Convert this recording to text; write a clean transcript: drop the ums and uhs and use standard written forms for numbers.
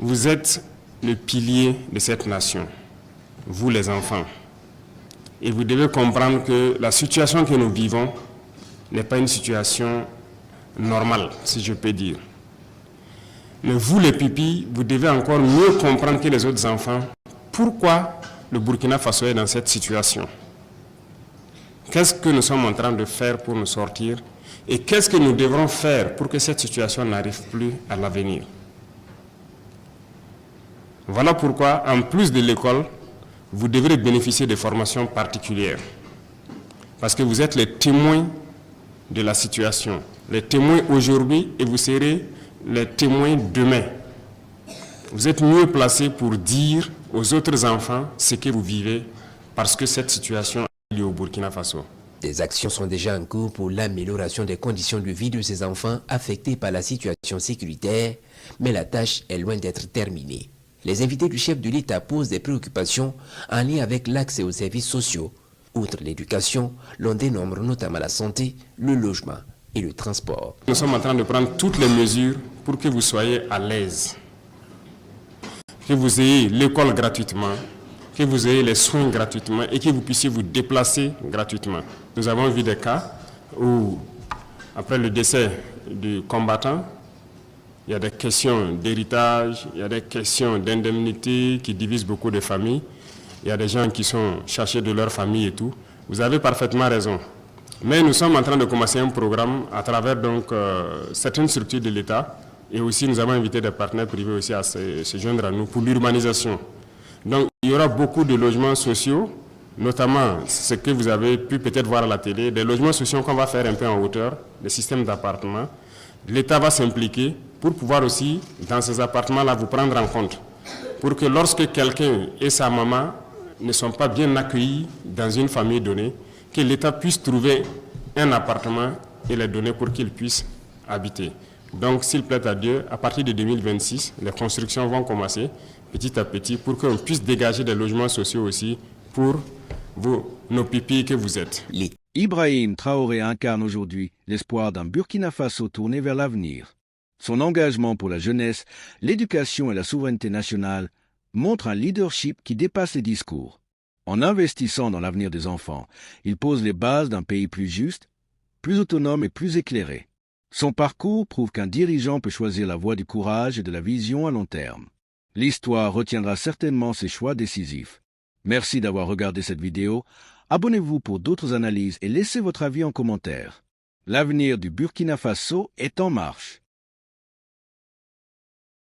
Vous êtes le pilier de cette nation, vous les enfants. Et vous devez comprendre que la situation que nous vivons n'est pas une situation normale, si je peux dire. Mais vous, les pupilles, vous devez encore mieux comprendre que les autres enfants pourquoi le Burkina Faso est dans cette situation. Qu'est-ce que nous sommes en train de faire pour nous sortir et qu'est-ce que nous devrons faire pour que cette situation n'arrive plus à l'avenir. Voilà pourquoi, en plus de l'école, vous devrez bénéficier de formations particulières. Parce que vous êtes les témoins de la situation. Les témoins aujourd'hui et vous serez les témoins demain. Vous êtes mieux placés pour dire aux autres enfants ce que vous vivez parce que cette situation est liée au Burkina Faso. Des actions sont déjà en cours pour l'amélioration des conditions de vie de ces enfants affectés par la situation sécuritaire, mais la tâche est loin d'être terminée. Les invités du chef de l'État posent des préoccupations en lien avec l'accès aux services sociaux. Outre l'éducation, l'on dénombre notamment la santé, le logement et le transport. Nous sommes en train de prendre toutes les mesures pour que vous soyez à l'aise, que vous ayez l'école gratuitement, que vous ayez les soins gratuitement et que vous puissiez vous déplacer gratuitement. Nous avons vu des cas où, après le décès du combattant, il y a des questions d'héritage, il y a des questions d'indemnité qui divisent beaucoup de familles. Il y a des gens qui sont cherchés de leur famille et tout. Vous avez parfaitement raison. Mais nous sommes en train de commencer un programme à travers donc, certaines structures de l'État et aussi nous avons invité des partenaires privés aussi à se joindre à nous pour l'urbanisation. Donc il y aura beaucoup de logements sociaux, notamment ce que vous avez pu peut-être voir à la télé, des logements sociaux qu'on va faire un peu en hauteur, des systèmes d'appartements. L'État va s'impliquer pour pouvoir aussi, dans ces appartements-là, vous prendre en compte. Pour que lorsque quelqu'un et sa maman ne sont pas bien accueillis dans une famille donnée, que l'État puisse trouver un appartement et les donner pour qu'ils puissent habiter. Donc, s'il plaît à Dieu, à partir de 2026, les constructions vont commencer petit à petit pour qu'on puisse dégager des logements sociaux aussi pour vous, nos pupilles que vous êtes. Ibrahim Traoré incarne aujourd'hui l'espoir d'un Burkina Faso tourné vers l'avenir. Son engagement pour la jeunesse, l'éducation et la souveraineté nationale montre un leadership qui dépasse les discours. En investissant dans l'avenir des enfants, il pose les bases d'un pays plus juste, plus autonome et plus éclairé. Son parcours prouve qu'un dirigeant peut choisir la voie du courage et de la vision à long terme. L'histoire retiendra certainement ses choix décisifs. Merci d'avoir regardé cette vidéo. Abonnez-vous pour d'autres analyses et laissez votre avis en commentaire. L'avenir du Burkina Faso est en marche.